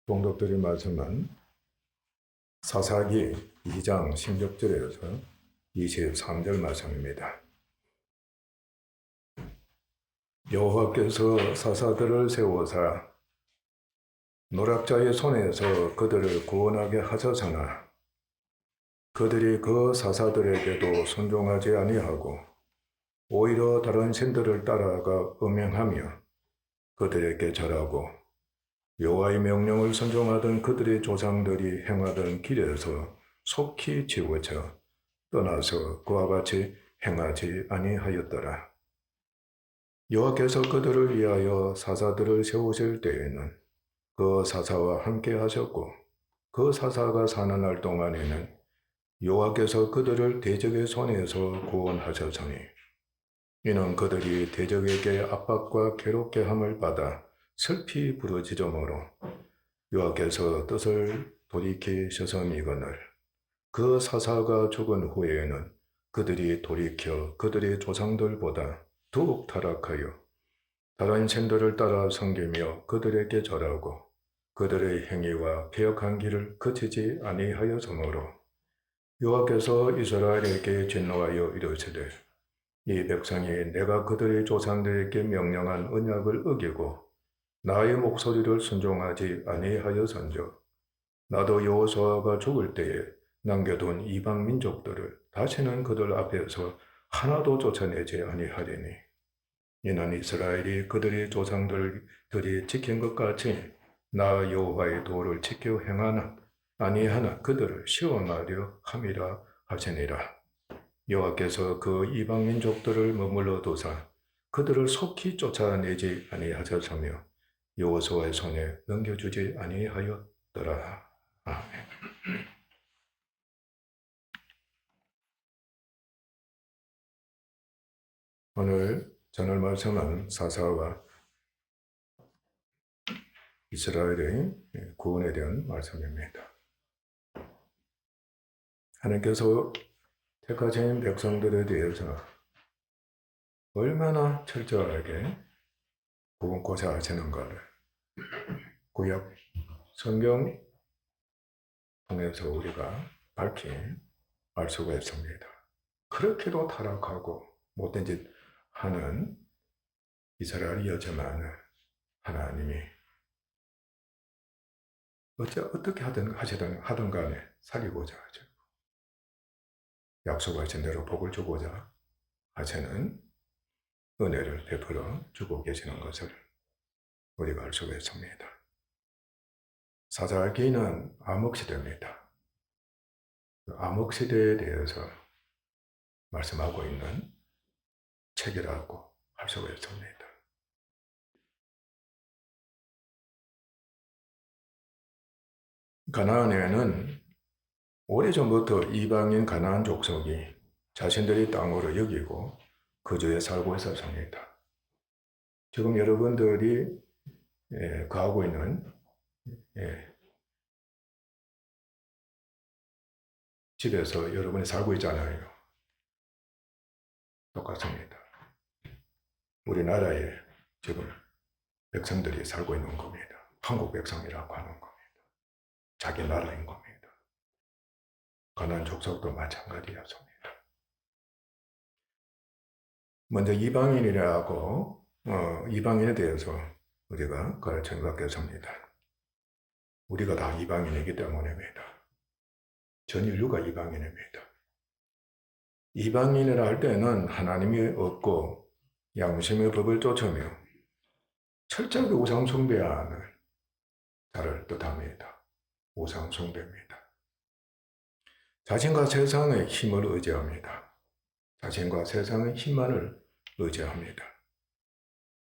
봉독드린 말씀은 사사기 2장 16절에서 23절 말씀입니다. 여호와께서 사사들을 세우사 노략자의 손에서 그들을 구원하게 하셨으나 그들이 그 사사들에게도 순종하지 아니하고 오히려 다른 신들을 따라가 음행하며 그들에게 절하고 여호와의 명령을 순종하던 그들의 조상들이 행하던 길에서 속히 치우쳐 떠나서 그와 같이 행하지 아니하였더라. 여호와께서 그들을 위하여 사사들을 세우실 때에는 그 사사와 함께 하셨고 그 사사가 사는 날 동안에는 여호와께서 그들을 대적의 손에서 구원하셨으니 이는 그들이 대적에게 압박과 괴롭게 함을 받아 슬피 부르짖음으로 여호와께서 뜻을 돌이키셨음이거늘 그 사사가 죽은 후에는 그들이 돌이켜 그들의 조상들보다 더욱 타락하여 다른 신들을 따라 섬기며 그들에게 절하고 그들의 행위와 개혁한 길을 그치지 아니하였으므로 여호와께서 이스라엘에게 진노하여 이르시되 이 백성이 내가 그들의 조상들에게 명령한 언약을 어기고 나의 목소리를 순종하지 아니하여선즉 나도 여호수아가 죽을 때에 남겨둔 이방 민족들을 다시는 그들 앞에서 하나도 쫓아내지 아니하리니 이는 이스라엘이 그들의 조상들이 지킨 것 같이 나 여호와의 도를 지켜 행하나 아니하나 그들을 시험하려 함이라 하시니라. 여호와께서 그 이방 민족들을 머물러 두사 그들을 속히 쫓아내지 아니하셨으며 여호수아의 손에 넘겨주지 아니하였더라. 아멘. 오늘 전할 말씀은 사사와 이스라엘의 구원에 대한 말씀입니다. 하나님께서 택하신 백성들에 대해서 얼마나 철저하게 구원고사 하시는가를 구약 성경 통해서 우리가 밝히 알 수가 있습니다. 그렇게도 타락하고 못된 짓 하는 이스라엘이었지만 하나님이 어떻게 하든 간에 살리고자 하죠. 약속하신 대로 복을 주고자 하시는 은혜를 베풀어 주고 계시는 것을 우리가 알 수가 있습니다. 사사기는 암흑시대입니다. 암흑시대에 대해서 말씀하고 있는 책이라고 할 수가 있습니다. 가나안에는 오래전부터 이방인 가나안 족속이 자신들의 땅으로 여기고 거주해 살고 있었습니다. 지금 여러분들이 거하고 있는 집에서 여러분이 살고 있잖아요. 똑같습니다. 우리나라에 지금 백성들이 살고 있는 겁니다. 한국 백성이라고 하는 겁니다. 자기 나라인 겁니다. 가나안 족속도 마찬가지였습니다. 먼저 이방인에 대해서 우리가 가르쳐 받겠습니다. 우리가 다 이방인이기 때문입니다. 전 인류가 이방인입니다. 이방인이라 할 때는 하나님이 없고 양심의 법을 쫓으며 철저하게 우상 숭배하는 자를 뜻합니다. 우상 숭배입니다. 자신과 세상의 힘을 의지합니다. 자신과 세상의 힘만을 의지합니다.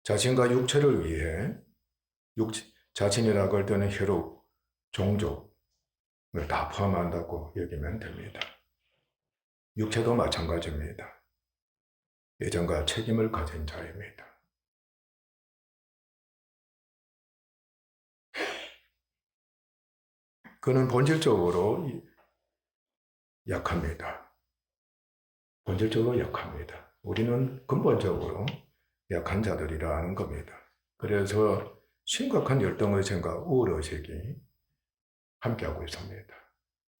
자신과 육체를 위해 자신이라고 할 때는 혈육, 종족을 다 포함한다고 여기면 됩니다. 육체도 마찬가지입니다. 예정과 책임을 가진 자입니다. 그는 본질적으로 약합니다. 본질적으로 약합니다. 우리는 근본적으로 약한 자들이라는 겁니다. 그래서 심각한 열등의식과 우월의식이 함께하고 있습니다.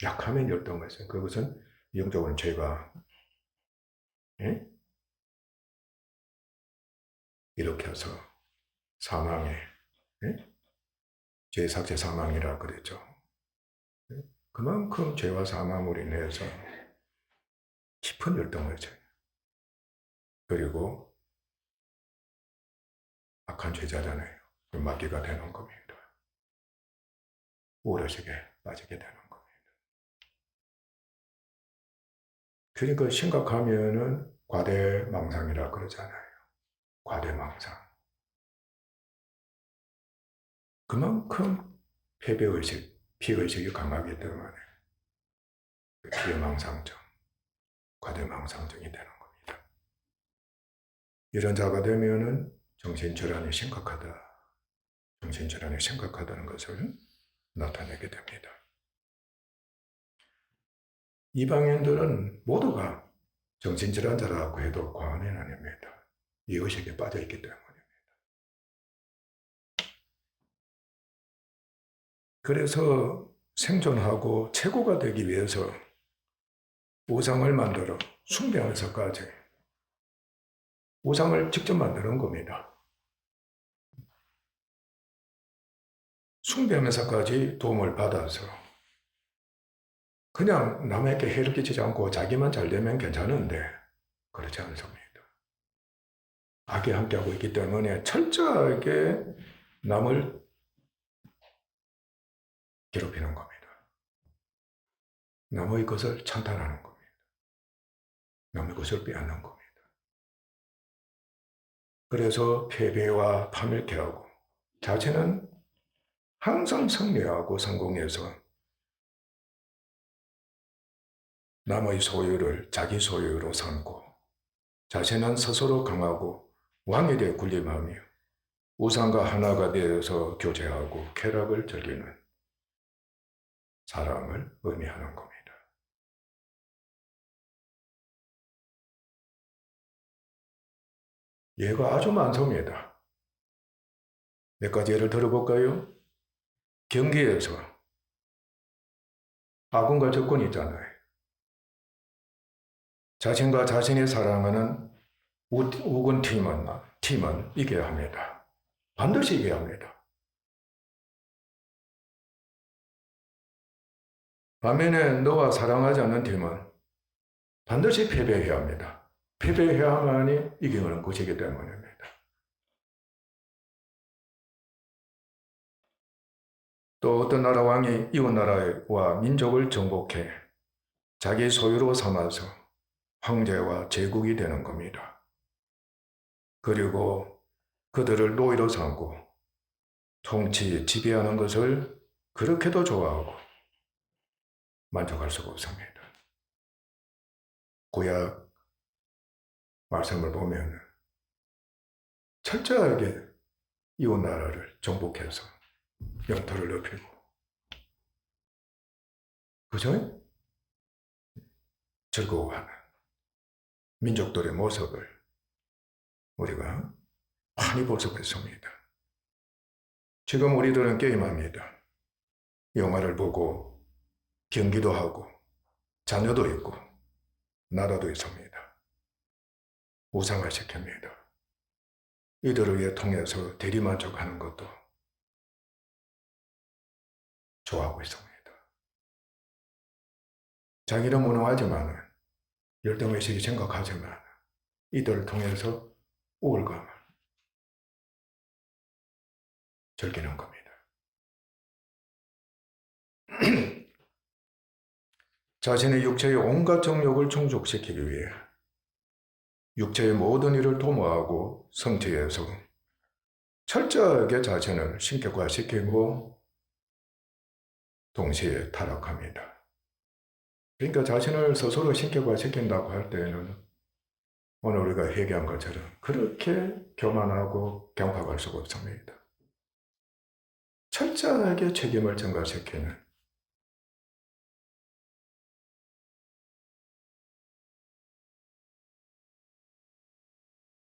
약하면 열등의식, 그것은 영적으로는 죄가 예? 일으켜서 사망에 예? 죄삭제 사망이라 그랬죠. 예? 그만큼 죄와 사망으로 인해서 깊은 열등의식 그리고 악한 죄자잖아요. 맡기가 되는 겁니다. 우월의식에 빠지게 되는 겁니다. 그러니까 심각하면은 과대망상이라 그러잖아요. 과대망상. 그만큼 패배의식, 피의식이 강하기 때문에 피해망상증, 과대망상증이 되는 겁니다. 이런 자가 되면은 정신질환이 심각하다. 정신질환이 심각하다는 것을 나타내게 됩니다. 이방인들은 모두가 정신질환자라고 해도 과언이 아닙니다. 이 의식에 빠져있기 때문입니다. 그래서 생존하고 최고가 되기 위해서 우상을 만들어 숭배하면서까지 우상을 직접 만드는 겁니다. 숭배하면서까지 도움을 받아서 그냥 남에게 해를 끼치지 않고 자기만 잘 되면 괜찮은데 그렇지 않습니다. 악이 함께하고 있기 때문에 철저하게 남을 괴롭히는 겁니다. 남의 것을 찬탈하는 겁니다. 남의 것을 빼앗는 겁니다. 그래서 패배와 파멸케 하고 자신은 항상 승리하고 성공해서 남의 소유를 자기 소유로 삼고 자신은 스스로 강하고 왕에 대해 군림하며 우상과 하나가 되어서 교제하고 쾌락을 즐기는 사람을 의미하는 겁니다. 예가 아주 많습니다. 몇 가지 예를 들어볼까요? 경기에서 아군과 적군이 있잖아요. 자신과 자신이 사랑하는 우군 팀은 이겨야 합니다. 반드시 이겨야 합니다. 반면에 너와 사랑하지 않는 팀은 반드시 패배해야 합니다. 패배해야만이 이기는 것이기 때문입니다. 또 어떤 나라 왕이 이웃 나라와 민족을 정복해 자기 소유로 삼아서 황제와 제국이 되는 겁니다. 그리고 그들을 노예로 삼고 통치, 지배하는 것을 그렇게도 좋아하고 만족할 수가 없습니다. 구약 말씀을 보면 철저하게 이웃 나라를 정복해서 영토를 넓히고 그저 즐거워하는 민족들의 모습을 우리가 많이 볼 수가 있습니다. 지금 우리들은 게임합니다. 영화를 보고 경기도 하고 자녀도 있고 나라도 있습니다. 우상화 시킵니다. 이들을 위해 통해서 대리만족하는 것도 좋아하고 있습니다. 자기는 무능하지만 열등의식이 심각하지만 이들을 통해서 우월감을 즐기는 겁니다. 자신의 육체의 온갖 정욕을 충족시키기 위해 육체의 모든 일을 도모하고 성취해서 철저하게 자신을 신격화시키고 동시에 타락합니다. 그러니까 자신을 스스로 신격화시킨다고 할 때에는 오늘 우리가 얘기한 것처럼 그렇게 교만하고 경박할 수가 없습니다. 철저하게 책임을 전가시키는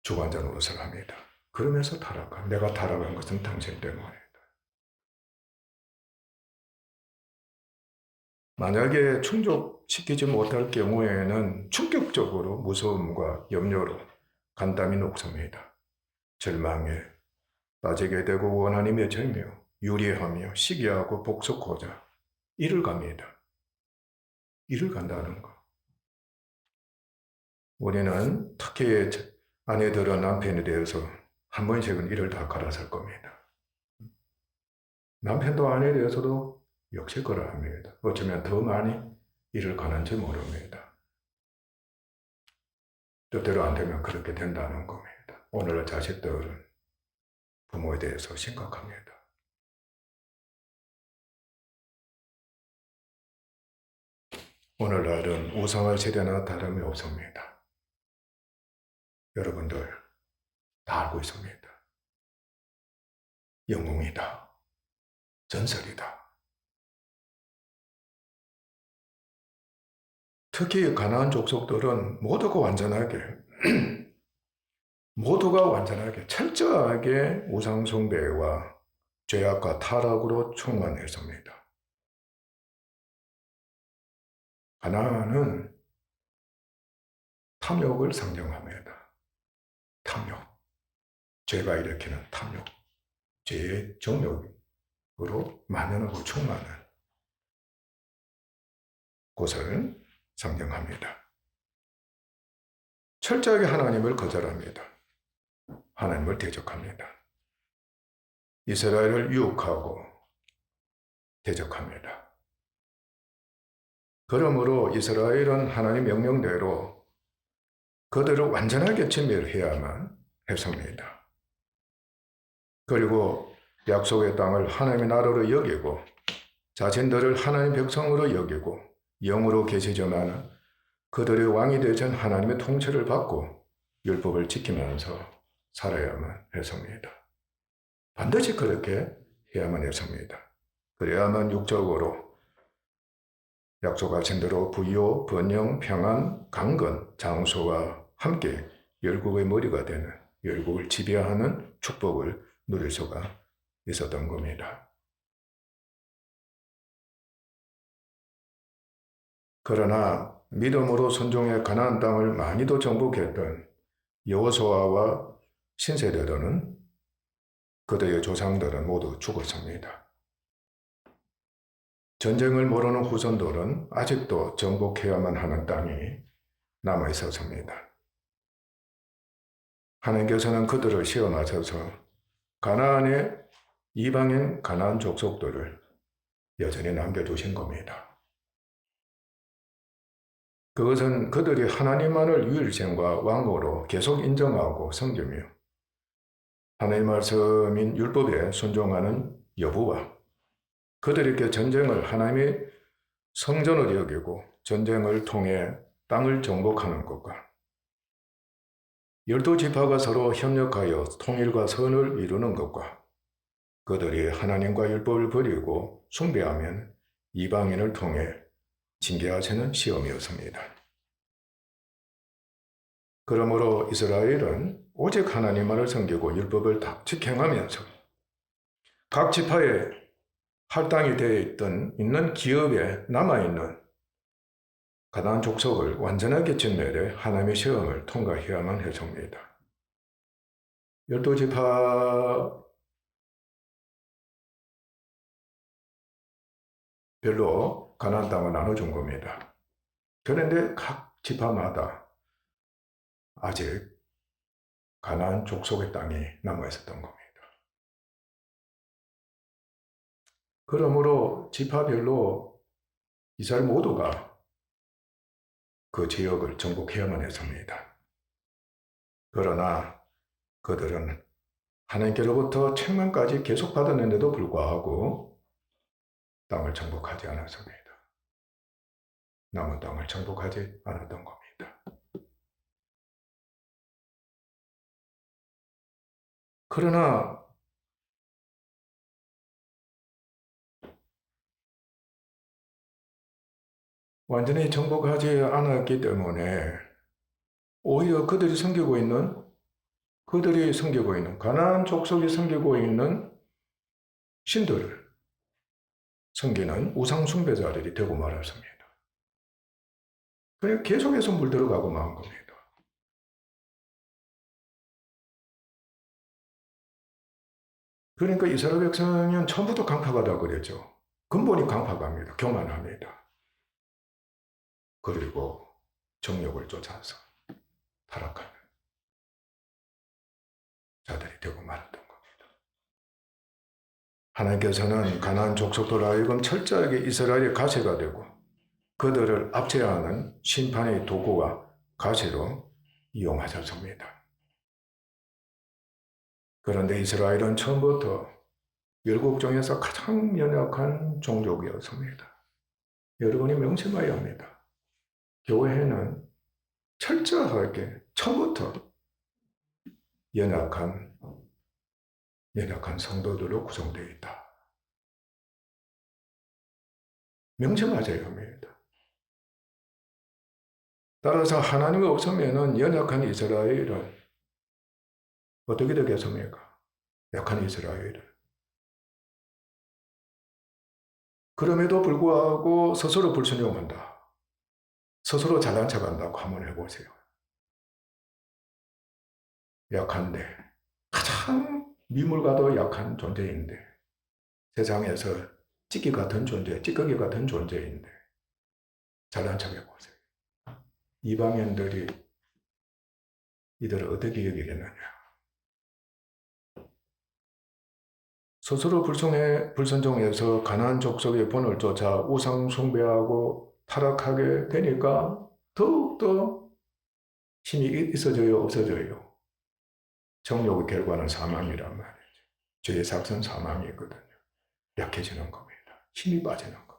주관자 노릇을 합니다. 그러면서 타락한, 내가 타락한 것은 당신 때문이다. 만약에 충족시키지 못할 경우에는 충격적으로 무서움과 염려로 간담이 녹습니다. 절망에 빠지게 되고 하나님의 절며 유리하며 시기하고 복속고자 이를 갑니다. 이를 간다는 거. 우리는 특히 아내들은 남편에 대해서 한 번씩은 이를 다 갈아설 겁니다. 남편도 아내에 대해서도 역시 그러 합니다. 어쩌면 더 많이 이를 가는지 모릅니다. 뜻대로 안 되면 그렇게 된다는 겁니다. 오늘날 자식들은 부모에 대해서 심각합니다. 오늘날은 우상화 시대나 다름이 없습니다. 여러분들 다 알고 있습니다. 영웅이다. 전설이다. 특히 가나안 족속들은 모두가 완전하게 철저하게 우상 숭배와 죄악과 타락으로 충만했습니다. 가나안은 탐욕을 상징합니다. 탐욕. 죄가 일으키는 탐욕. 죄의 정욕으로 만연하고 충만한 곳을 상징합니다. 철저하게 하나님을 거절합니다. 하나님을 대적합니다. 이스라엘을 유혹하고 대적합니다. 그러므로 이스라엘은 하나님 명령대로 그들을 완전하게 진멸해야만 했습니다. 그리고 약속의 땅을 하나님의 나라로 여기고 자신들을 하나님 백성으로 여기고 영으로 계시지만 그들의 왕이 되신 하나님의 통치를 받고 율법을 지키면서 살아야만 했습니다. 반드시 그렇게 해야만 했습니다. 그래야만 육적으로 약속하신 대로 부요, 번영, 평안, 강건, 장수와 함께 열국의 머리가 되는 열국을 지배하는 축복을 누릴 수가 있었던 겁니다. 그러나 믿음으로 순종해 가나안 땅을 많이도 정복했던 여호수아와 신세대들은 그들의 조상들은 모두 죽었습니다. 전쟁을 모르는 후손들은 아직도 정복해야만 하는 땅이 남아 있었습니다. 하나님께서는 그들을 시험하셔서 가나안의 이방인 가나안 족속들을 여전히 남겨두신 겁니다. 그것은 그들이 하나님만을 유일신과 왕으로 계속 인정하고 섬기며 하나님의 말씀인 율법에 순종하는 여부와 그들에게 전쟁을 하나님의 성전을 여기고 전쟁을 통해 땅을 정복하는 것과 12지파가 서로 협력하여 통일과 선을 이루는 것과 그들이 하나님과 율법을 버리고 숭배하면 이방인을 통해 징계하시는 시험이었습니다. 그러므로 이스라엘은 오직 하나님만을 섬기고 율법을 닥치게 행하면서 각 지파에 할당이 되어 있는 기업에 남아있는 가나안 족속을 완전하게 진멸해 하나님의 시험을 통과해야만 했습니다. 12지파 별로 가나안 땅을 나눠준 겁니다. 그런데 각 지파마다 아직 가나안 족속의 땅이 남아있었던 겁니다. 그러므로 지파별로 이스라엘 모두가 그 지역을 정복해야만 했습니다. 그러나 그들은 하나님께로부터 책망까지 계속 받았는데도 불구하고 땅을 정복하지 않았습니다. 남은 땅을 정복하지 않았던 겁니다. 그러나 완전히 정복하지 않았기 때문에 오히려 그들이 섬기고 있는 그들이 섬기고 있는 가나안 족속이 섬기고 있는 신들을 섬기는 우상 숭배자들이 되고 말았습니다. 그래 계속해서 물들어가고 만 겁니다. 그러니까 이스라엘 백성은 처음부터 강팍하다 그랬죠. 근본이 강팍합니다. 교만합니다. 그리고 정욕을 쫓아서 타락하는 자들이 되고 말았던 겁니다. 하나님께서는 가나안 족속들 하여금 철저하게 이스라엘의 가시가 되고 그들을 압제하는 심판의 도구와 가시로 이용하셨습니다. 그런데 이스라엘은 처음부터 열국 중에서 가장 연약한 종족이었습니다. 여러분이 명심해야 합니다. 교회는 철저하게 처음부터 연약한 성도들로 구성되어 있다. 명심하셔야 합니다. 따라서 하나님이 없으면 연약한 이스라엘은 어떻게 되겠습니까? 약한 이스라엘은. 그럼에도 불구하고 스스로 불순종한다. 스스로 잘난 척한다고 한번 해보세요. 약한데 가장 미물과도 약한 존재인데 세상에서 찌꺼기 같은 존재인데 잘난 척 해보세요. 이방인들이 이들을 어떻게 여기겠느냐. 스스로 불순종해서 가나안 족속의 본을 쫓아 우상 숭배하고 타락하게 되니까 더욱더 힘이 있어져요, 없어져요. 정욕의 결과는 사망이란 말이죠. 죄의 삭은 사망이거든요. 약해지는 겁니다. 힘이 빠지는 겁니다.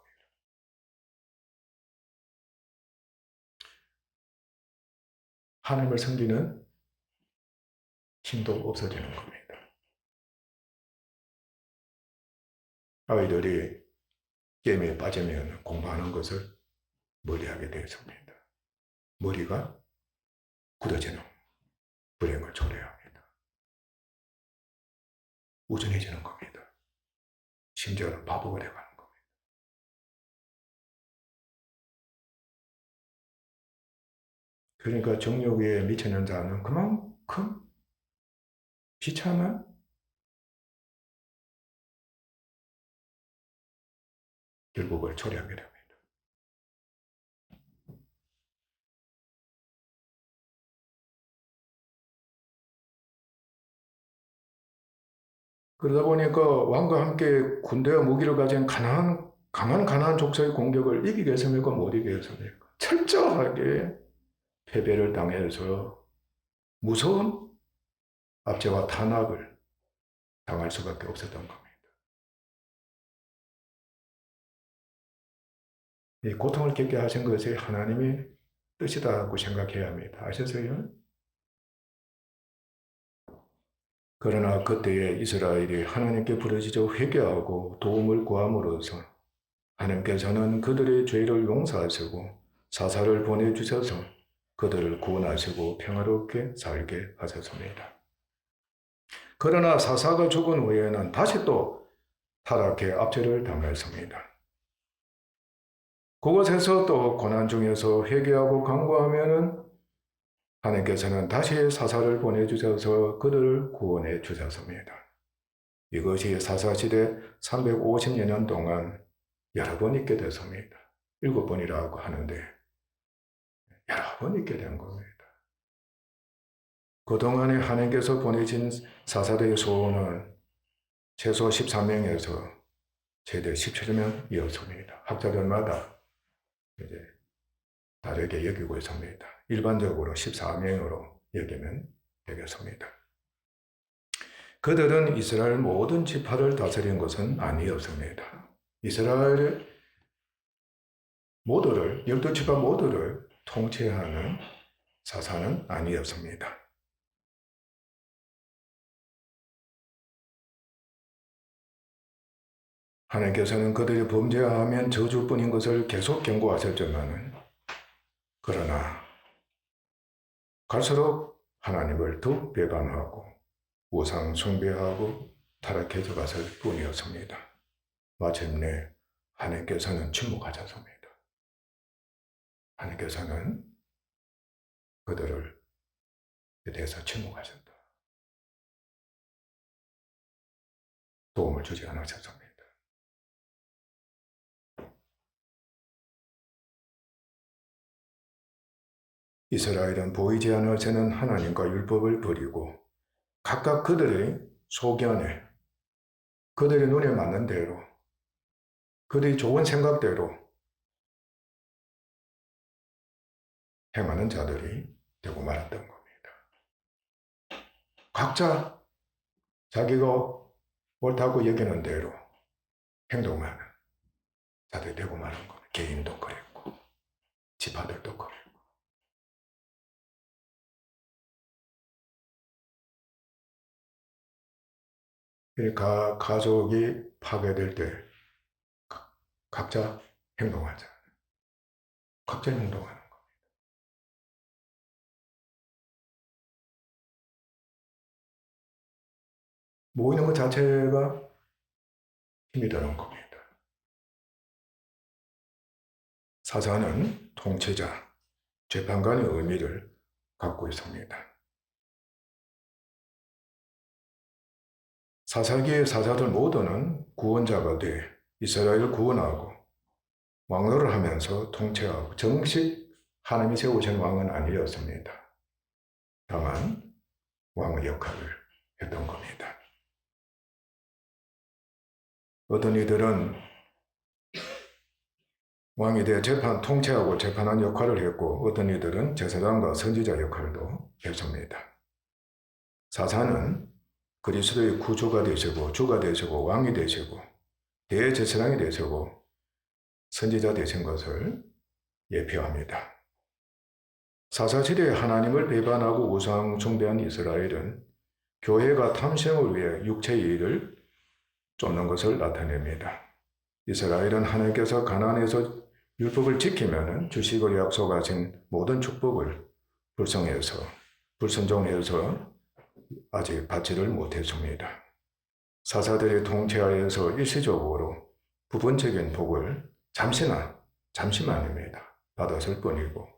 하나님을 섬기는 힘도 없어지는 겁니다. 아이들이 게임에 빠지면 공부하는 것을 멀리하게 되었습니다. 머리가 굳어지는 불행을 초래합니다. 우준해지는 겁니다. 심지어는 바보가 되어가는 겁니다. 그러니까 정욕에 미치는 자는 그만큼 비참한 결국을 초래하게 됩니다. 그러다 보니까 왕과 함께 군대와 무기를 가진 강한 가나안 족속의 공격을 이기겠습니까? 못 이기겠습니까? 철저하게 패배를 당해서 무서운 압제와 탄압을 당할 수밖에 없었던 겁니다. 이 고통을 겪게 하신 것이 하나님의 뜻이다고 생각해야 합니다. 아셨어요? 그러나 그때에 이스라엘이 하나님께 부르짖어 회개하고 도움을 구함으로써 하나님께서는 그들의 죄를 용서하시고 사사를 보내주셔서 그들을 구원하시고 평화롭게 살게 하셨습니다. 그러나 사사가 죽은 후에는 다시 또 타락해 압제를 당했습니다. 그곳에서 또 고난 중에서 회개하고 간구하면은 하나님께서는 다시 사사를 보내주셔서 그들을 구원해 주셨습니다. 이것이 사사시대 350여 년 동안 여러 번 있게 됐습니다. 7번이라고 하는데 여러 번 있게 된 겁니다. 그동안에 하나님께서 보내신 사사들의 소원은 최소 13명에서 최대 17명이었습니다. 학자들마다 이제 다르게 여기고 있습니다. 일반적으로 14명으로 여기면 되겠습니다. 그들은 이스라엘 모든 지파를 다스린 것은 아니었습니다. 이스라엘 모두를, 12지파 모두를 통치하는 사사는 아니었습니다. 하나님께서는 그들이 범죄하면 저주뿐인 것을 계속 경고하셨지만 그러나 갈수록 하나님을 더 배반하고 우상 숭배하고 타락해져 갔을 뿐이었습니다. 마침내 하나님께서는 침묵하셨습니다. 하나님께서는 그들을 대해서 침묵하셨다. 도움을 주지 않으셨습니다. 이스라엘은 보이지 않으시는 하나님과 율법을 버리고 각각 그들의 소견에, 그들의 눈에 맞는 대로, 그들의 좋은 생각대로 행하는 자들이 되고 말았던 겁니다. 각자 자기가 옳다고 여기는 대로 행동하는 자들이 되고 마는 겁니다. 개인도 그랬고 지파들도 그랬고. 그러니까 가족이 파괴될 때 각자 행동하자. 각자 행동하는 거. 모이는 것 자체가 힘이 드는 겁니다. 사사는 통치자, 재판관의 의미를 갖고 있습니다. 사사기의 사사들 모두는 구원자가 돼 이스라엘을 구원하고 왕노를 하면서 통치하고 정식 하나님이 세우신 왕은 아니었습니다. 다만 왕의 역할을 했던 겁니다. 어떤 이들은 왕에 대해 통치하고 재판한 역할을 했고 어떤 이들은 제사장과 선지자 역할도 했습니다. 사사는 그리스도의 구주가 되시고 주가 되시고 왕이 되시고 대제사장이 되시고 선지자 되신 것을 예표합니다. 사사시대에 하나님을 배반하고 우상 숭배한 이스라엘은 교회가 탐심을 위해 육체의 일을 쫓는 것을 나타냅니다. 이스라엘은 하나님께서 가나안에서 율법을 지키면 주식을 약속하신 모든 축복을 불순종해서 아직 받지를 못했습니다. 사사들의 통치하에서 일시적으로 부분적인 복을 잠시만입니다. 받았을 뿐이고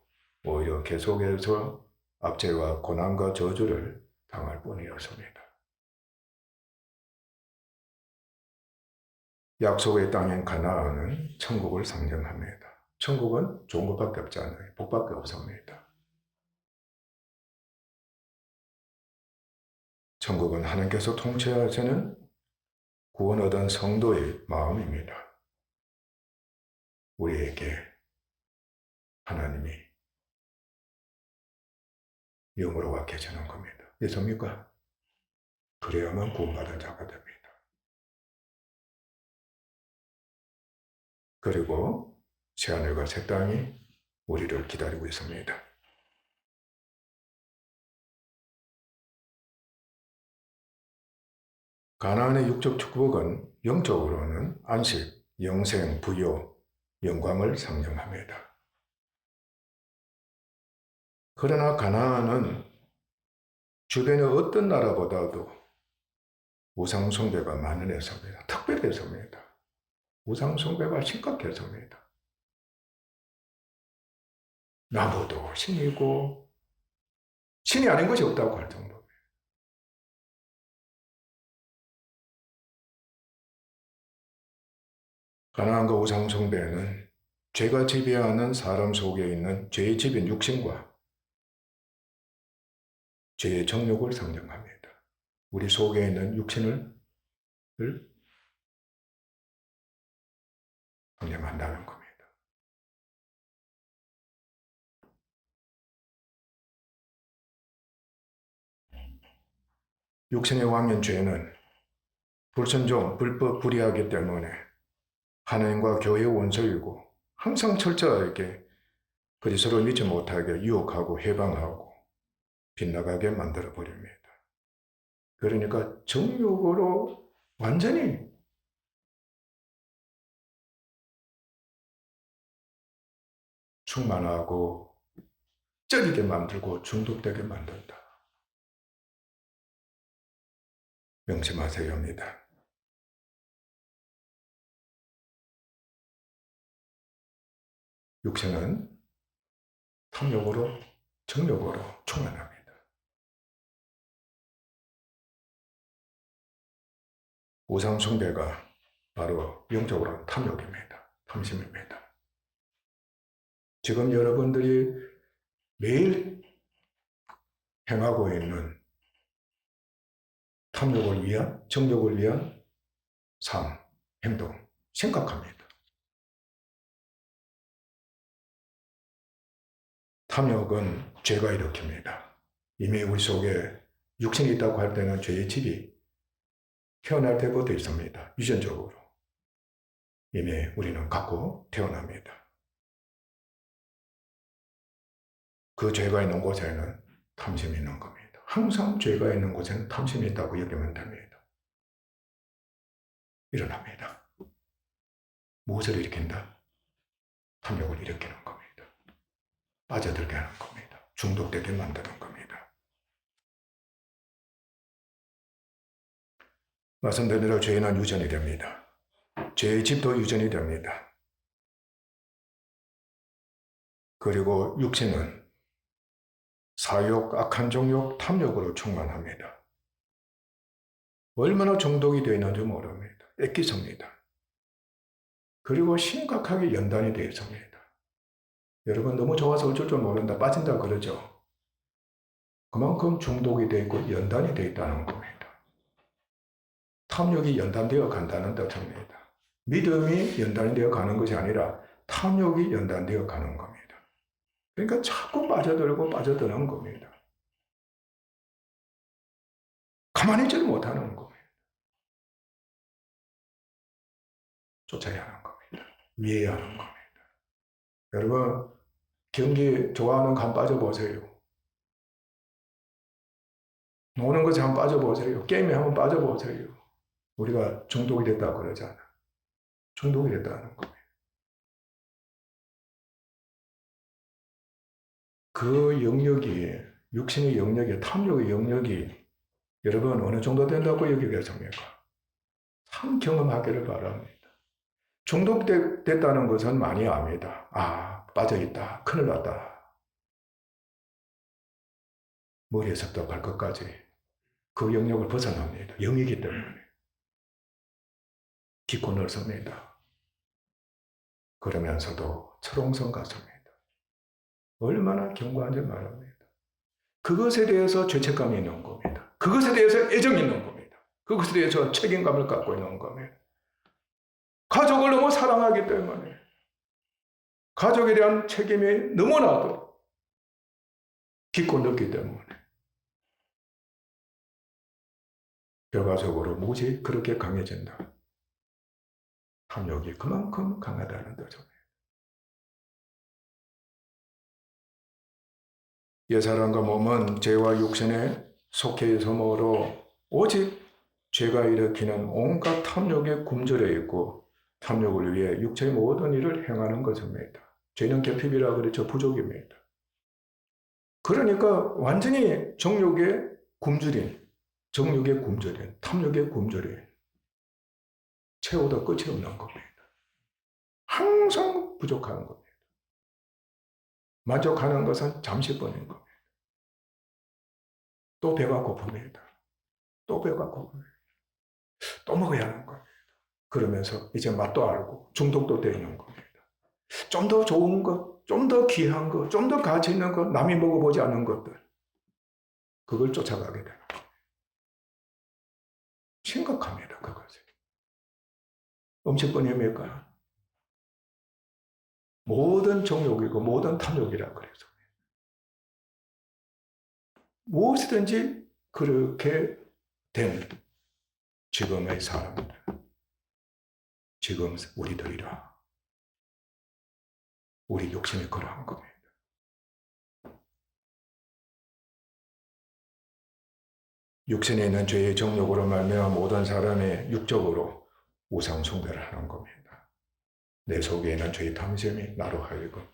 오히려 계속해서 압제와 고난과 저주를 당할 뿐이었습니다. 약속의 땅인 가나안은 천국을 상징합니다. 천국은 좋은 것밖에 없잖아요. 복밖에 없습니다. 천국은 하나님께서 통치하시는 구원 얻은 성도의 마음입니다. 우리에게 하나님이 영으로 wak해지는 겁니다. 믿습니까? 그래야만 구원받은 자가 됩니다. 그리고 새하늘과 새 땅이 우리를 기다리고 있습니다. 가나안의 육적 축복은 영적으로는 안식, 영생, 부요, 영광을 상징합니다. 그러나 가나안은 주변의 어떤 나라보다도 우상 숭배가 많은 해서입니다. 특별해서입니다. 우상 숭배가 심각해서입니다. 나무도 신이고 신이 아닌 것이 없다고 할 정도입니다. 가나안과 우상 숭배는 죄가 지배하는 사람 속에 있는 죄의 집인 육신과 죄의 정욕을 상징합니다. 우리 속에 있는 육신을 상징한다는 겁니다. 육신의 왕인 죄는 불순종, 불법, 불의하기 때문에 하나님과 교회의 원수이고 항상 철저하게 그리스도를 믿지 못하게 유혹하고 해방하고 빗나가게 만들어 버립니다. 그러니까 정욕으로 완전히 충만하고 ጨ리게 만들고 중독되게 만든다. 명심하셔야 합니다. 육체는 탐욕으로, 정욕으로 충만합니다. 우상 숭배가 바로 영적으로 탐욕입니다. 탐심입니다. 지금 여러분들이 매일 행하고 있는 탐욕을 위한, 정욕을 위한 삶, 행동, 심각합니다. 탐욕은 죄가 일으킵니다. 이미 우리 속에 육신이 있다고 할 때는 죄의 집이 태어날 때부터 있습니다. 유전적으로. 이미 우리는 갖고 태어납니다. 그 죄가 있는 곳에는 탐심이 있는 겁니다. 항상 죄가 있는 곳에는 탐심이 있다고 여기면 됩니다. 일어납니다. 무엇을 일으킨다? 탐욕을 일으키는 겁니다. 빠져들게 하는 겁니다. 중독되게 만드는 겁니다. 말씀드린 대로 죄는 유전이 됩니다. 죄의 집도 유전이 됩니다. 그리고 육체는 사욕, 악한 정욕, 탐욕으로 충만합니다. 얼마나 중독이 되어 있는지 모릅니다. 뺏기습니다. 그리고 심각하게 연단이 되어 있습니다. 여러분 너무 좋아서 어쩔 줄 모른다, 빠진다 그러죠. 그만큼 중독이 되어 있고 연단이 되어 있다는 겁니다. 탐욕이 연단되어 간다는 뜻입니다. 믿음이 연단이 되어 가는 것이 아니라 탐욕이 연단되어 가는 겁니다. 그러니까 자꾸 빠져들고 빠져드는 겁니다. 가만히 있지를 못하는 겁니다. 쫓아야 하는 겁니다. 위해야 하는 겁니다. 여러분 경기 좋아하는 거 한번 빠져보세요. 노는 것에 한번 빠져보세요. 게임에 한번 빠져보세요. 우리가 중독이 됐다고 그러잖아. 중독이 됐다는 겁니다. 그 영역이, 육신의 영역이, 탐욕의 영역이 여러분 어느 정도 된다고 여기겠습니까? 참 경험하기를 바랍니다. 중독됐다는 것은 많이 압니다. 아, 빠져있다. 큰일 났다. 머리에서부터 발끝까지 그 영역을 벗어납니다. 영이기 때문에. 깊고 넓습니다. 그러면서도 철옹성 같습니다. 얼마나 견고한지 말합니다. 그것에 대해서 죄책감이 있는 겁니다. 그것에 대해서 애정이 있는 겁니다. 그것에 대해서 책임감을 갖고 있는 겁니다. 가족을 너무 사랑하기 때문에 가족에 대한 책임이 너무나도 깊고 넓기 때문에 결과적으로 무엇이 그렇게 강해진다? 탐욕이 그만큼 강하다는 뜻입니다. 옛사람과 몸은 죄와 육신에 속해 있으므로 오직 죄가 일으키는 온갖 탐욕에 굶주려 있고 탐욕을 위해 육체의 모든 일을 행하는 것입니다. 죄는 결핍이라 그랬죠. 부족입니다. 그러니까 완전히 정욕에 굶주린, 정욕에 굶주린, 탐욕에 굶주린 채우다 끝이 없는 겁니다. 항상 부족한 겁니다. 만족하는 것은 잠시뿐인 겁니다. 또 배가 고픕니다. 또 배가 고픕니다. 또 먹어야 하는 겁니다. 그러면서 이제 맛도 알고 중독도 되는 겁니다. 좀 더 좋은 것, 좀 더 귀한 것, 좀 더 가치 있는 것, 남이 먹어보지 않은 것들, 그걸 쫓아가게 되는 겁니다. 심각합니다. 그것이. 음식뿐입니까? 모든 정욕이고 모든 탐욕이라 그래서 무엇이든지 그렇게 된 지금의 사람들, 지금 우리들이라 우리 욕심이 그러한 겁니다. 육신에 있는 죄의 정욕으로 말미암아 모든 사람이 육적으로 우상 숭배를 하는 겁니다. 내 속에 있는 죄의 탐심이 나로 하여금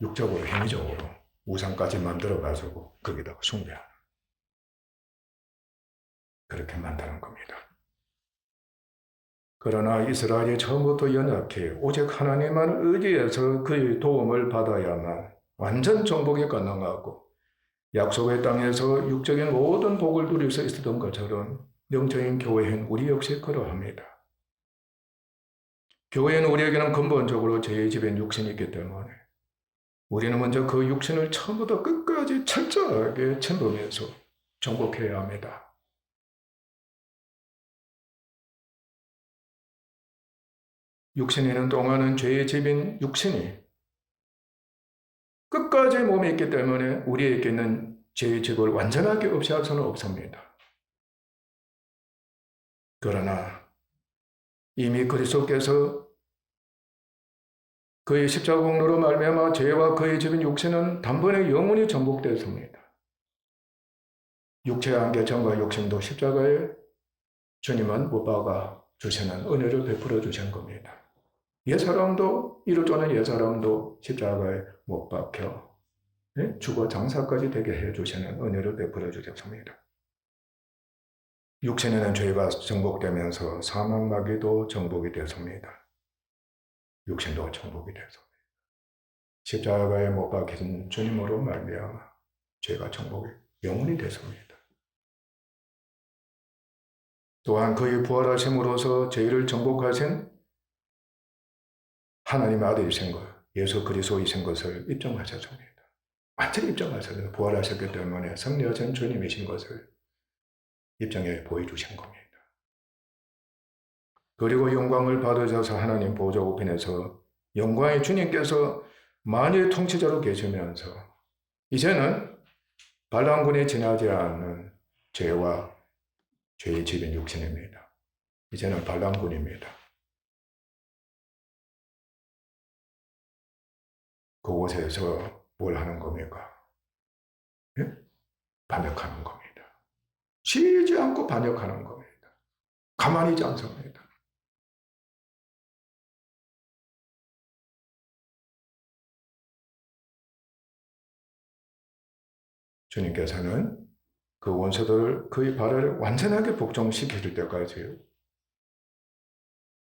육적으로 행위적으로 우상까지 만들어가지고 거기다가 숭배하는. 그렇게 만드는 겁니다. 그러나 이스라엘이 처음부터 연약해 오직 하나님만 의지해서 그의 도움을 받아야만 완전 정복이 가능하고 약속의 땅에서 육적인 모든 복을 누릴 수 있었던 것처럼 영적인 교회인 우리 역시 그러합니다. 교회는 우리에게는 근본적으로 죄의 지배인 육신이 있기 때문에 우리는 먼저 그 육신을 처음부터 끝까지 철저하게 침범해서 정복해야 합니다. 육신이 있는 동안은 죄의 집인 육신이 끝까지 몸에 있기 때문에 우리에게 있는 죄의 집을 완전하게 없애할 수는 없습니다. 그러나 이미 그리스도께서 그의 십자가 공로로 말미암아 죄와 그의 집인 육신은 단번에 영원히 정복되었습니다. 육체의 한계점과 욕심도 십자가에 주님은 못 박아 주시는 은혜를 베풀어 주신 겁니다. 옛사람도 이루어주는 옛사람도 십자가에 못 박혀 죽어 장사까지 되게 해주시는 은혜를 베풀어 주셨습니다. 육신에는 죄가 정복되면서 사망마귀도 정복이 되었습니다. 육신도 정복이 되었습니다. 십자가에 못 박힌 주님으로 말미암아 죄가 정복이 영원히 됐습니다. 또한 그의 부활하심으로써 죄를 정복하신 하나님의 아들이신 것, 예수 그리스도이신 것을 입증하셨습니다. 완전히 입증하셨습니다. 부활하셨기 때문에 승리하신 주님이신 것을 입증해 보여주신 겁니다. 그리고 영광을 받으셔서 하나님 보좌 우편에서 영광의 주님께서 만유의 통치자로 계시면서 이제는 반란군에 지나지 않는 죄와 죄의 집인 육신입니다. 이제는 반란군입니다. 그곳에서 뭘 하는 겁니까? 예? 반역하는 겁니다. 쉬지 않고 반역하는 겁니다. 가만히 있지 않습니다. 주님께서는 그 원수들을 그의 발을 완전하게 복종시킬 때까지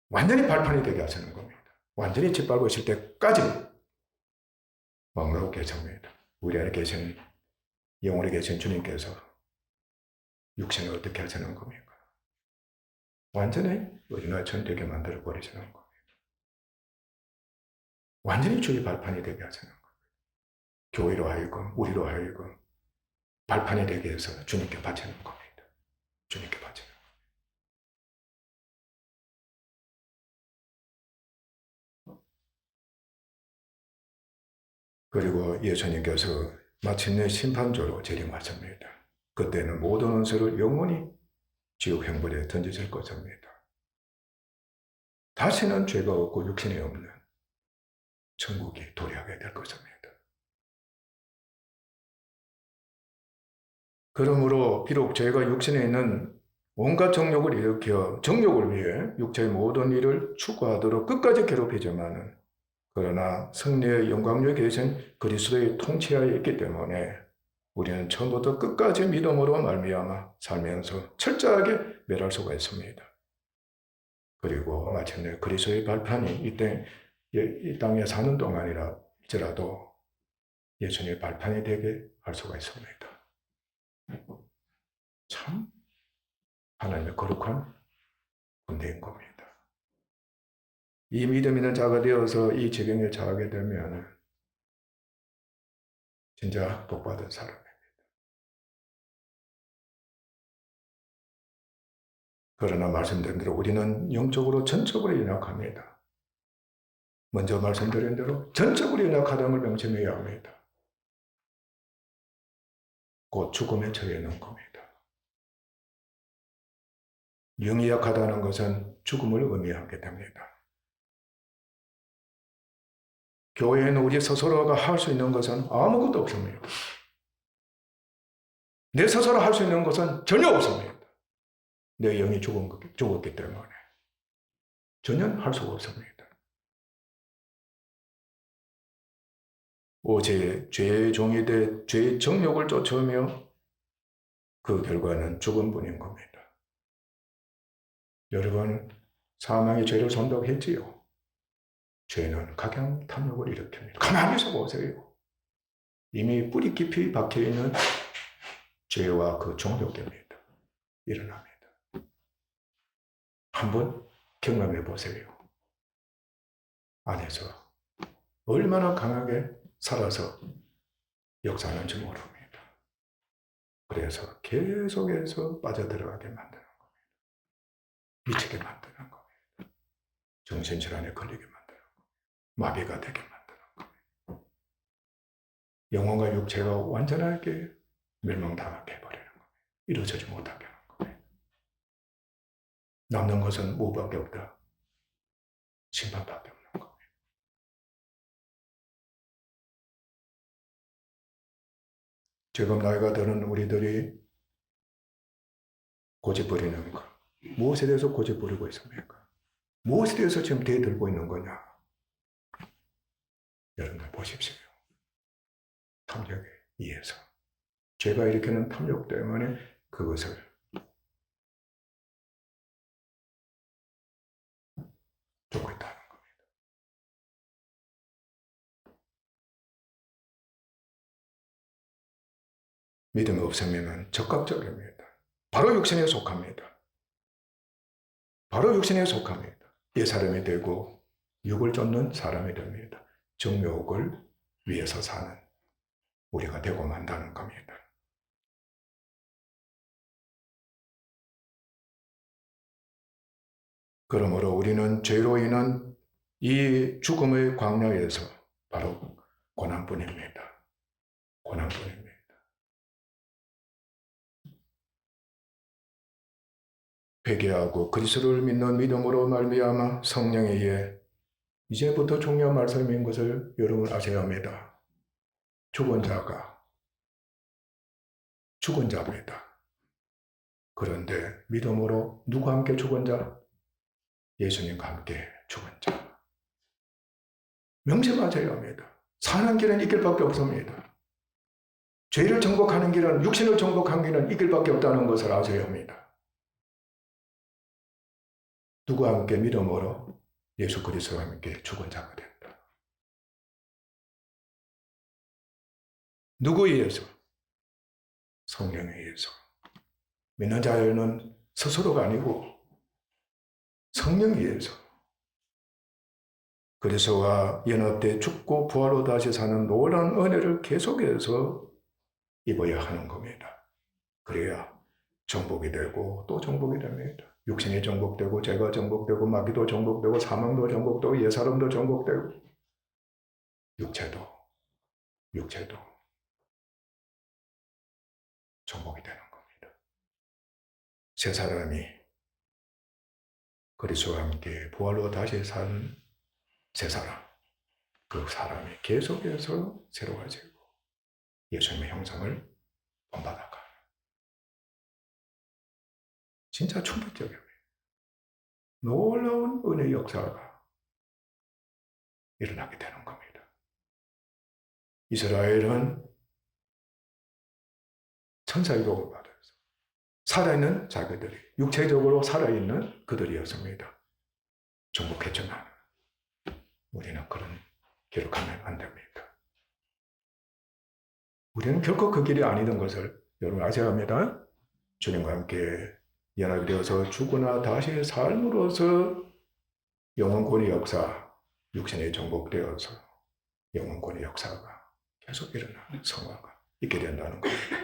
완전히 발판이 되게 하시는 겁니다. 완전히 짓밟으실 때까지 머무르고 계십니다. 우리 안에 계신 영원히 계신 주님께서 육신을 어떻게 하시는 겁니까? 완전히 어린아이처럼 되게 만들어 버리시는 겁니다. 완전히 주의 발판이 되게 하시는 겁니다. 교회로 하여금 우리로 하여금 발판이 되게 해서 주님께 바치는 겁니다. 주님께 바치는 겁니다. 그리고 예수님께서 마침내 심판조로 재림하십니다. 그때는 모든 원수를 영원히 지옥 형벌에 던지실 것입니다. 다시는 죄가 없고 육신이 없는 천국이 도래하게 될 것입니다. 그러므로 비록 죄가 육신에 있는 온갖 정욕을 일으켜 정욕을 위해 육체의 모든 일을 추구하도록 끝까지 괴롭히지만 그러나 승리의 영광에 계신 그리스도의 통치하에 있기 때문에 우리는 처음부터 끝까지 믿음으로 말미암아 살면서 철저하게 멸할 수가 있습니다. 그리고 마침내 그리스도의 발판이 이 땅에 사는 동안이라도 예수님의 발판이 되게 할 수가 있습니다. 참 하나님의 거룩한 군대인 겁니다. 이 믿음 있는 자가 되어서 이 지경에 처하게 되면 진짜 복받은 사람입니다. 그러나 말씀드린 대로 우리는 영적으로 전적으로 연약합니다. 먼저 말씀드린 대로 전적으로 연약하다는 걸 명심해야 합니다. 곧 죽음에 처해 있는 겁니다. 영이 약하다는 것은 죽음을 의미하게 됩니다. 교회에는 우리 스스로가 할 수 있는 것은 아무것도 없습니다. 내 스스로 할 수 있는 것은 전혀 없습니다. 내 영이 죽었기 때문에 전혀 할 수가 없습니다. 오직 죄의 종이 돼 죄의 정욕을 쫓으며 그 결과는 죽음뿐인 겁니다. 여러분, 사망의 죄를 선택했지요. 죄는 각양 탐욕을 일으킵니다. 가만히 있어 보세요. 이미 뿌리 깊이 박혀있는 죄와 그 종족입니다. 일어납니다. 한번 경험해 보세요. 안에서 얼마나 강하게 살아서 역사하는지 모릅니다. 그래서 계속해서 빠져들어가게 만드는 겁니다. 미치게 만드는 겁니다. 정신질환에 걸리게 만드는 겁니다. 마비가 되게 만드는 겁니다. 영혼과 육체가 완전하게 멸망당하게 해버리는 겁니다. 이루어지지 못하게 하는 겁니다. 남는 것은 무엇밖에 없다. 심판밖에 없는 겁니다. 지금 나이가 드는 우리들이 고집부리는 것. 무엇에 대해서 고집부리고 있습니까? 무엇에 대해서 지금 대들고 있는 거냐? 여러분들 보십시오. 탐욕에 의해서. 죄가 일으키는 탐욕 때문에 그것을 두고 있다는 겁니다. 믿음이 없으면 적극적입니다. 바로 육신에 속합니다. 바로 육신에 속합니다. 옛 사람이 되고 육을 쫓는 사람이 됩니다. 정욕을 위해서 사는 우리가 되고 만다는 겁니다. 그러므로 우리는 죄로 인한 이 죽음의 광야에서 바로 고난뿐입니다. 고난뿐입니다. 회개하고 그리스도를 믿는 믿음으로 말미암아 성령에 의해 이제부터 중요한 말씀인 것을 여러분 아셔야 합니다. 죽은 자입니다. 그런데 믿음으로 누구와 함께 죽은 자? 예수님과 함께 죽은 자. 명심하셔야 합니다. 사는 길은 이 길밖에 없습니다. 죄를 정복하는 길은, 육신을 정복하는 길은 이 길밖에 없다는 것을 아셔야 합니다. 누구와 함께 믿음으로 예수 그리스도와 함께 죽은 자가 된다. 누구에 의해서? 성령에 의해서. 믿는 자는 스스로가 아니고 성령에 의해서. 그리스도와 연합돼 죽고 부활로 다시 사는 놀라운 은혜를 계속해서 입어야 하는 겁니다. 그래야 정복이 되고 또 정복이 됩니다. 육신이 정복되고 죄가 정복되고 마귀도 정복되고 사망도 정복되고 옛사람도 정복되고 육체도 정복이 되는 겁니다. 새 사람이 그리스도와 함께 부활로 다시 산 새 사람, 그 사람이 계속해서 새로워지고 예수님의 형상을 본받아가. 진짜 충격적입니다. 놀라운 은혜의 역사가 일어나게 되는 겁니다. 이스라엘은 천사의 복을 받아서 살아있는 자기들이, 육체적으로 살아있는 그들이었습니다. 정복했지만 우리는 그런 기록하면 안 됩니다. 우리는 결코 그 길이 아니던 것을 여러분 아셔야 합니다. 주님과 함께 연합이 되어서 죽으나 다시 삶으로서 영혼권의 역사, 육신에 정복되어서 영혼권의 역사가 계속 일어나는 성화가 있게 된다는 겁니다.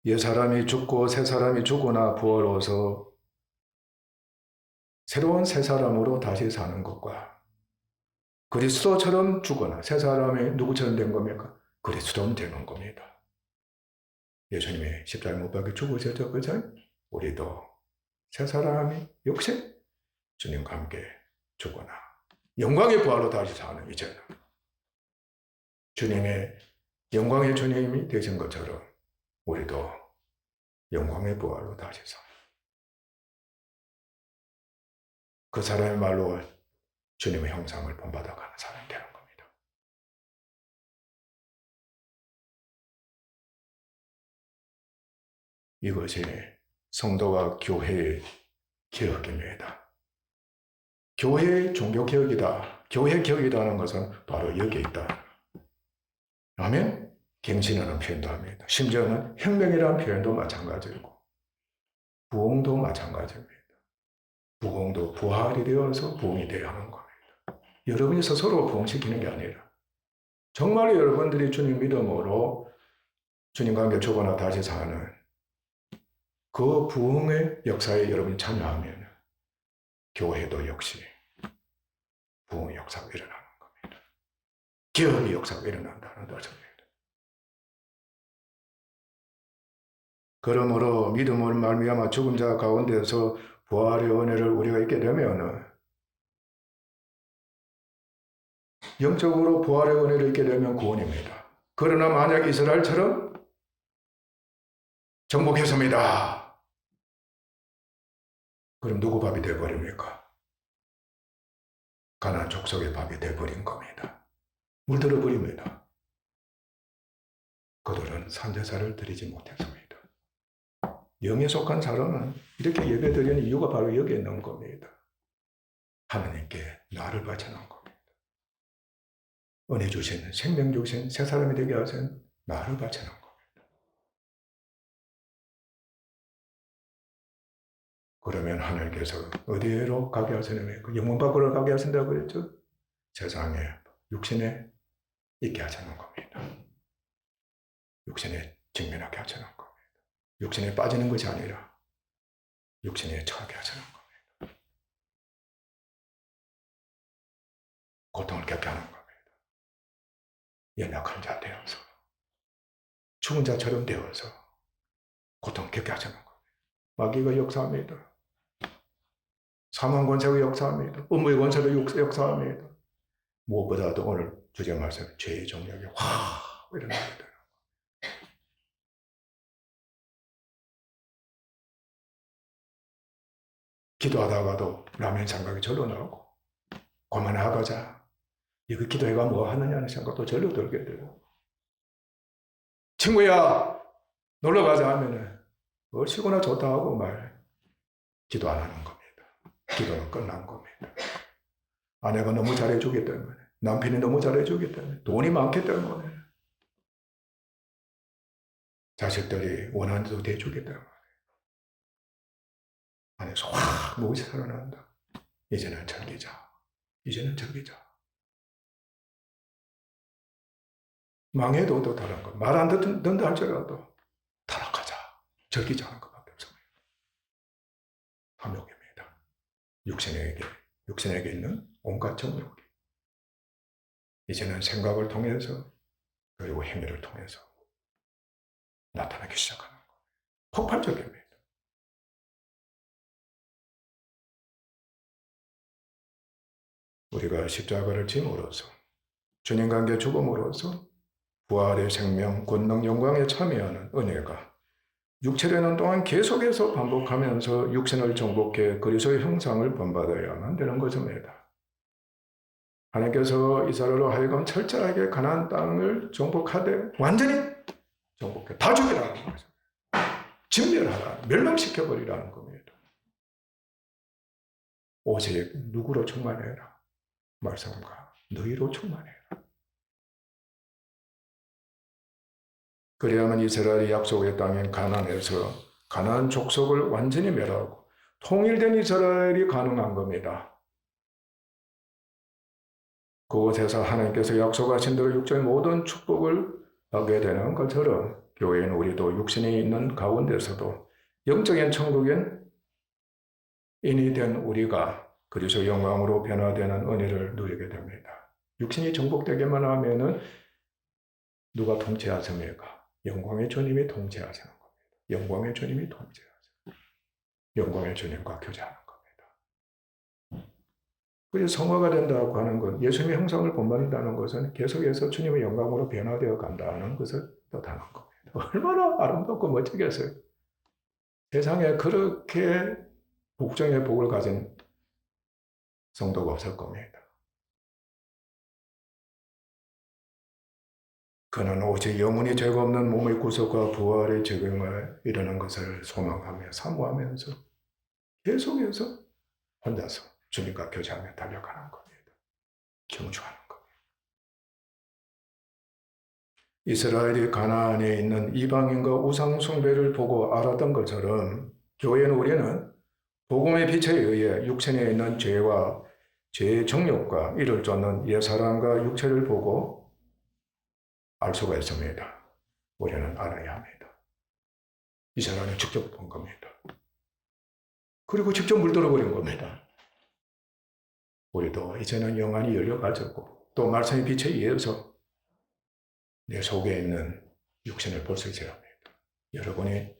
옛 사람이 죽고 새 사람이 죽으나 부활해서 새로운 새 사람으로 다시 사는 것과 그리스도처럼 죽거나 새 사람이 누구처럼 된 겁니까? 그리스도는 되는 겁니다. 예수님이 십자가에 못 박혀 죽으셨죠, 그죠? 우리도 새 사람이 역시 주님과 함께 죽거나 영광의 부활로 다시 사는 이제는 주님의 영광의 주님이 되신 것처럼 우리도 영광의 부활로 다시 사는 그 사람의 말로 주님의 형상을 본받아가는 사람이 되는 겁니다. 이것이 성도와 교회의 개혁입니다. 교회의 종교개혁이다. 교회 개혁이라는 것은 바로 여기에 있다. 아멘? 갱신하는 표현도 합니다. 심지어는 혁명이라는 표현도 마찬가지고 부흥도 마찬가지입니다. 부흥도 부활이 되어서 부흥이 되어야 하는 겁니다. 여러분이 스스로 부흥시키는 게 아니라 정말 여러분들이 주님 믿음으로 주님 관계 주거나 다시 사는 그 부흥의 역사에 여러분이 참여하면 교회도 역시 부흥의 역사가 일어나는 겁니다. 개혁의 역사가 일어난다는 뜻입니다. 그러므로 믿음으로 말미암아 죽은 자 가운데서 부활의 은혜를 우리가 있게 되면 영적으로 부활의 은혜를 있게 되면 구원입니다. 그러나 만약 이스라엘처럼 정복했습니다. 그럼 누구 밥이 되어버립니까? 가나안 족속의 밥이 되어버린 겁니다. 물들어 버립니다. 그들은 산제사를 드리지 못했습니다. 영에 속한 사람은 이렇게 예배 드리는 이유가 바로 여기에 있는 겁니다. 하나님께 나를 바쳐놓은 겁니다. 은혜 주신, 생명 주신, 새 사람이 되게 하신 나를 바쳐놓은 겁니다. 그러면 하나님께서 어디로 가게 하시냐면 영문 밖으로 가게 하신다고 그랬죠? 세상에 육신에 있게 하시는 겁니다. 육신에 직면하게 하시는 겁니다. 육신에 빠지는 것이 아니라 육신에 처하게 하시는 겁니다. 고통을 겪게 하는 겁니다. 연약한 자 되어서 죽은 자처럼 되어서 고통을 겪게 하시는 겁니다. 마귀가 역사합니다. 사망 권세가 역사합니다. 음부의 권세도 역사합니다. 무엇보다도 오늘 주제 말씀 죄의 정력이 확 일어납니다. 기도하다가도 라면 생각이 절로 나오고 그만하가자 이거 기도해가 뭐 하느냐는 생각도 절로 들게 되고 친구야 놀러가자 하면은 얼씨구나 좋다 하고 기도 안 하는 겁니다. 기도는 끝난 겁니다. 아내가 너무 잘해주기 때문에 남편이 너무 잘해주기 때문에 돈이 많기 때문에 자식들이 원하는 대로 대주기 때문에 안에서 확 무엇이 살아난다. 이제는 즐기자. 이제는 즐기자. 망해도 또 다른 거. 말 안 듣는다 할지라도 타락하자. 즐기자 하는 것밖에 없습니다. 탐욕입니다. 육신에게 있는 온갖 정욕이. 이제는 생각을 통해서 그리고 행위를 통해서 나타나기 시작하는 거. 폭발적입니다. 우리가 십자가를 짐으로써 주님 관계 죽음으로써 부활의 생명, 권능, 영광에 참여하는 은혜가 육체라는 동안 계속해서 반복하면서 육신을 정복해 그리스도의 형상을 본받아야만 되는 것입니다. 하나님께서 이스라엘로 하여금 철저하게 가나안 땅을 정복하되 완전히 정복해 다 죽이라는 거죠. 진멸하라, 멸망시켜버리라는 겁니다. 오직 누구로 충만해라? 말씀과 너희로 충만해라. 그래야만 이스라엘이 약속의 땅인 가나안에서 가나안 족속을 완전히 멸하고 통일된 이스라엘이 가능한 겁니다. 그곳에서 하나님께서 약속하신 대로 육체의 모든 축복을 받게 되는 것처럼 교회인 우리도 육신이 있는 가운데서도 영적인 천국인 인이 된 우리가 그리스도 영광으로 변화되는 은혜를 누리게 됩니다. 육신이 정복되기만 하면은 누가 통치하십니까? 영광의 주님이 통치하시는 겁니다. 영광의 주님이 통치하시는 영광의 주님과 교제하는 겁니다. 그래서 성화가 된다고 하는 것, 예수님의 형상을 본받는다는 것은 계속해서 주님의 영광으로 변화되어 간다는 것을 뜻하는 겁니다. 얼마나 아름답고 멋지겠어요. 세상에 그렇게 복종의 복을 가진 성도가 없을 겁니다. 그는 오직 영원히 죄가 없는 몸의 구속과 부활의 적용을 이루는 것을 소망하며 사모하면서 계속해서 혼자서 주님과 교제하며 달려가는 겁니다. 경주하는 겁니다. 이스라엘이 가나안에 있는 이방인과 우상 숭배를 보고 알았던 것처럼 교회는 우리는 복음의 빛에 의해 육신에 있는 죄와 죄의 정욕과 이를 쫓는 옛사람과 육체를 보고 알 수가 있습니다. 우리는 알아야 합니다. 이스라엘은 직접 본 겁니다. 그리고 직접 물들어버린 겁니다. 우리도 이제는 영안이 열려가지고 또 말씀의 빛에 의해서 내 속에 있는 육신을 볼 수 있어야 합니다. 여러분이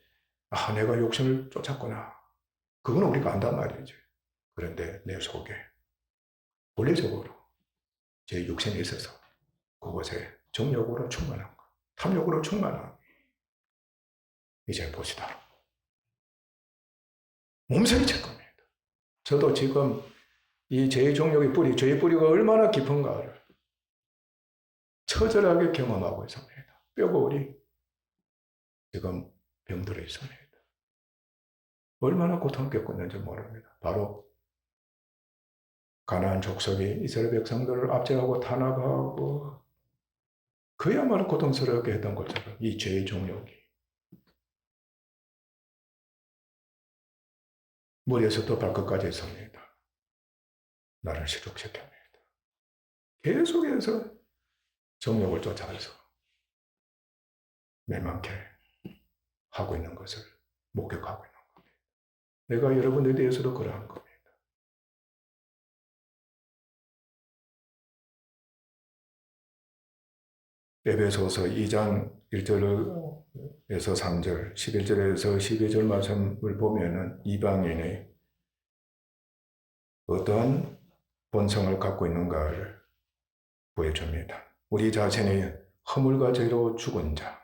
내가 육신을 쫓았구나. 그건 우리가 안단 말이죠. 그런데 내 속에 본래적으로 제 육신이 있어서 그곳에 정욕으로 충만한 것, 탐욕으로 충만한 이제 보시다. 몸서리칠 겁니다. 저도 지금 이 죄의 정욕의 뿌리, 죄의 뿌리가 얼마나 깊은가를 처절하게 경험하고 있습니다. 뼈골이 지금 병들어 있습니다. 얼마나 고통 겪고 있는지 모릅니다. 바로 가나안 족속이 이스라엘 백성들을 압제하고 탄압하고 그야말로 고통스럽게 했던 것처럼 이 죄의 정욕이 머리에서부터 발끝까지 있습니다. 나를 시족시킵니다. 계속해서 정욕을 쫓아서 멸망케 하고 있는 것을 목격하고 있는 겁니다. 내가 여러분에 대해서도 그러한 겁니다. 에베소서 2장 1절에서 3절, 11절에서 12절 말씀을 보면은 이방인이 어떠한 본성을 갖고 있는가를 보여줍니다. 우리 자신이 허물과 죄로 죽은 자,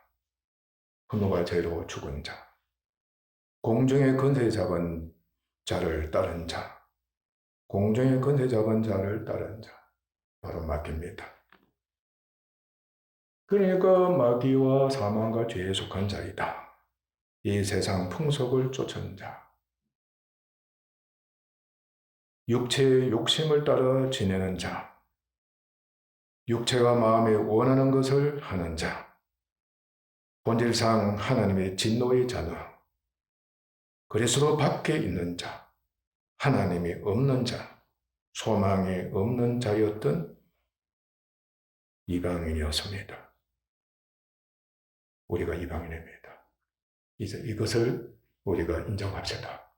허물과 죄로 죽은 자, 공중의 권세 잡은 자를 따른 자, 공중의 권세 잡은 자를 따른 자, 바로 마귀입니다. 그러니까 마귀와 사망과 죄에 속한 자이다. 이 세상 풍속을 쫓은 자, 육체의 욕심을 따라 지내는 자, 육체와 마음이 원하는 것을 하는 자, 본질상 하나님의 진노의 자녀, 그리스도 밖에 있는 자, 하나님이 없는 자, 소망이 없는 자였던 이방인이었습니다. 우리가 이방인입니다. 이제 이것을 우리가 인정합시다.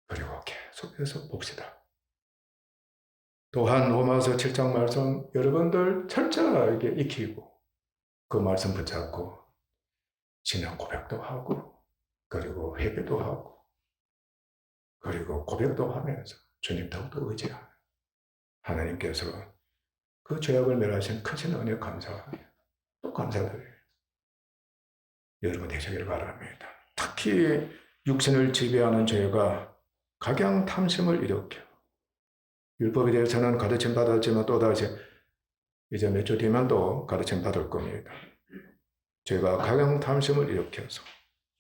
그리고 계속해서 봅시다. 또한 로마서 7장 말씀 여러분들 철저하게 익히고 그 말씀 붙잡고 신앙 고백도 하고 그리고 회개도 하고 그리고 고백도 하면서 주님 더욱더 의지하는 하나님께서 그 죄악을 멸하신 크신 은혜 감사합니다. 또 감사드려요. 여러분 되시길 바랍니다. 특히 육신을 지배하는 죄가 각양 탐심을 일으켜 율법에 대해서는 가르침 받았지만 또다시 이제 몇 주 뒤면 또 가르침 받을 겁니다. 죄가 각양 탐심을 일으켜서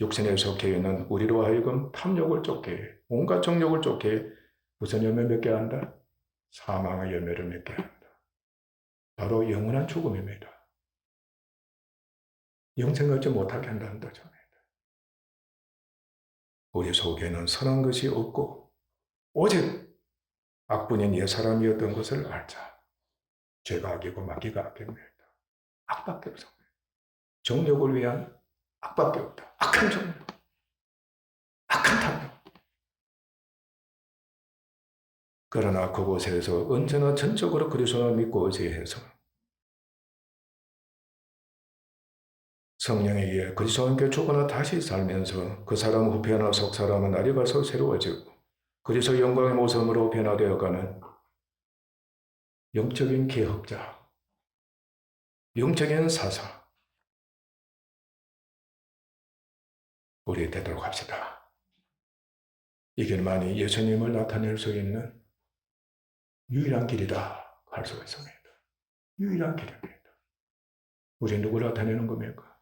육신에 속해 있는 우리로 하여금 탐욕을 쫓게 해, 온갖 정욕을 쫓게 해. 무슨 열매 맺게 한다? 사망의 열매를 맺게 한다. 바로 영원한 죽음입니다. 영생 얻지 못하게 한다는 거죠. 우리 속에는 선한 것이 없고 오직 악분인 옛사람이었던 것을 알자. 죄가 악이고 마귀가 악입니다. 악밖에 없습니다. 정욕을 위한 악밖에 없다. 악한 정욕, 악한 탐욕. 그러나 그곳에서 언제나 전적으로 그리스도를 믿고 의지해서 성령에 의해 그리스도와 함께 죽거나 다시 살면서 그 사람 후편나 속 사람은 날이 갈수록 새로워지고 그리스도 영광의 모습으로 변화되어가는 영적인 개혁자, 영적인 사사 우리 되도록 합시다. 이 길만이 예수님을 나타낼 수 있는 유일한 길이다 할 수가 있습니다. 유일한 길입니다. 우리 누구를 나타내는 겁니까?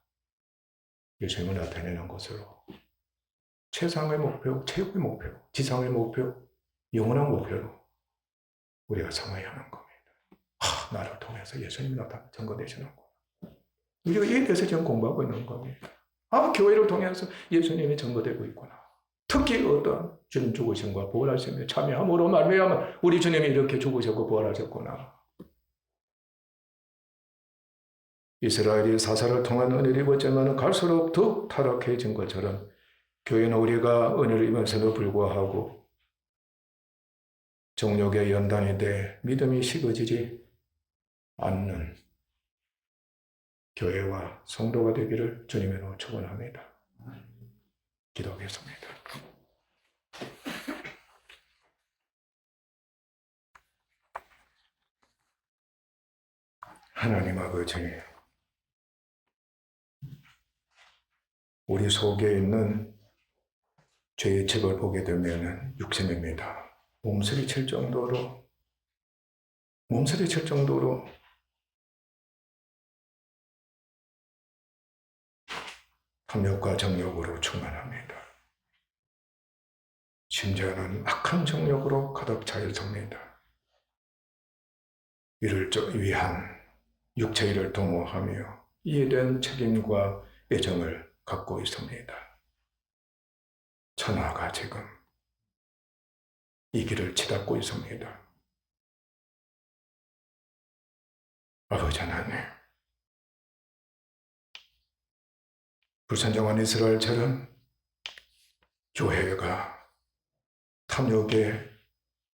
예수님을 나타내는 것으로 최상의 목표, 최고의 목표, 지상의 목표, 영원한 목표로 우리가 삼아야 하는 겁니다. 나를 통해서 예수님이 나타나 증거되시는구나. 우리가 이에 대해서 지금 공부하고 있는 겁니다. 교회를 통해서 예수님이 증거되고 있구나. 특히 어떤 주님 죽으심과 부활하심에 참여함으로 말미암아 우리 주님이 이렇게 죽으셨고 부활하셨구나. 이스라엘이 사사를 통한 은혜를 입었지만 갈수록 더 타락해진 것처럼 교회는 우리가 은혜를 입으면서도 불구하고 정욕의 연단이 돼 믿음이 식어지지 않는 교회와 성도가 되기를 주님으로 축원합니다. 기도하겠습니다. 하나님 아버지, 우리 속에 있는 죄의 책을 보게 되면 육신입니다. 몸서리칠 정도로 탐욕과 정욕으로 충만합니다. 심지어는 악한 정욕으로 가득 차 있습니다. 이를 위한 육체일을 도모하며 이에 대한 책임과 애정을 갖고 있습니다. 천하가 지금 이 길을 치닫고 있습니다. 아버지 하나님, 불순종한 이스라엘처럼 교회가 탐욕에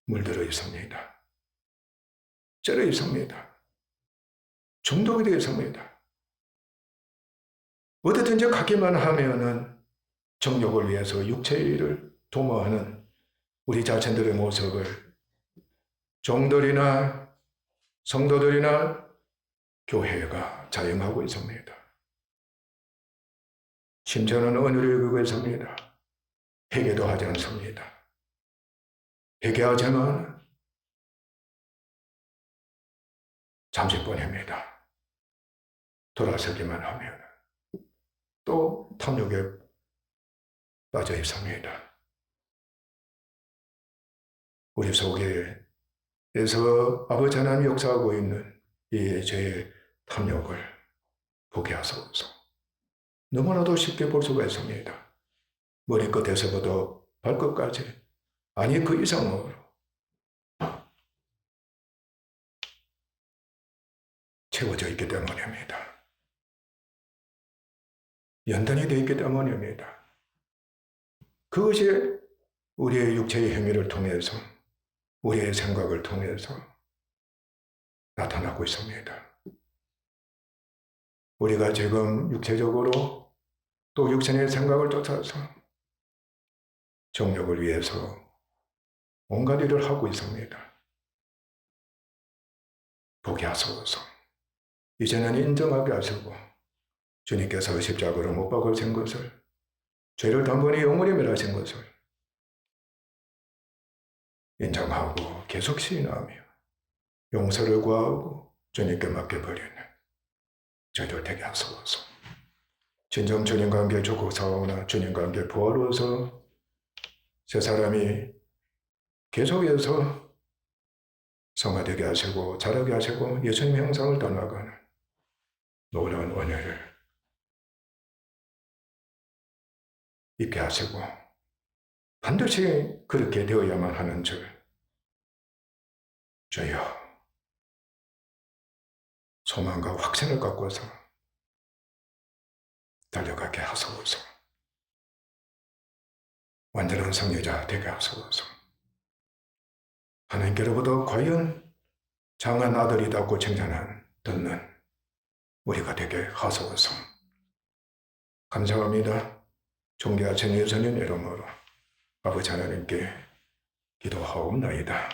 물들어 있습니다. 쩔어 있습니다. 중독이 되어 있습니다. 어디든지 가기만 하면은 정욕을 위해서 육체의 일을 도모하는 우리 자신들의 모습을 종들이나 성도들이나 교회가 자영하고 있습니다. 심지어는 은혜를 입고 있습니다. 회개도 하지 않습니다. 회개하지만 잠시뿐입니다. 돌아서기만 하면 또 탐욕에 빠져 있습니다. 우리 속에서 아버지 하나님이 역사하고 있는 이 죄의 탐욕을 보게 하소서. 너무나도 쉽게 볼 수가 있습니다. 머리끝에서부터 발끝까지, 아니 그 이상으로 채워져 있기 때문입니다. 연단이 되어 있기 때문입니다. 그것이 우리의 육체의 행위를 통해서, 우리의 생각을 통해서 나타나고 있습니다. 우리가 지금 육체적으로 또 육신의 생각을 쫓아서 정욕을 위해서 온갖 일을 하고 있습니다. 보게 하소서. 이제는 인정하게 하시고 주님께서 십자가로 못 박으신 것을, 죄를 단번에 영원히 멸하신 것을 인정하고 계속 시인하며 용서를 구하고 주님께 맡겨버리는 저희들 되게 하소서. 진정 주님과 함께 죽고 사오나 주님과 함께 부활로서 새 사람이 계속해서 성화되게 하시고 자라게 하시고 예수님 형상을 닮아가는 놀라운 은혜를 있게 하시고 반드시 그렇게 되어야만 하는 줄 주여 소망과 확신을 갖고서 달려가게 하소서. 완전한 성리자 되게 하소서. 하나님께로부터 과연 장한 아들이라고 칭찬한 듣는 우리가 되게 하소서. 감사합니다. 존귀하신 예수님 이름으로 아버지 하나님께 기도하옵나이다.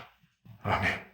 아멘.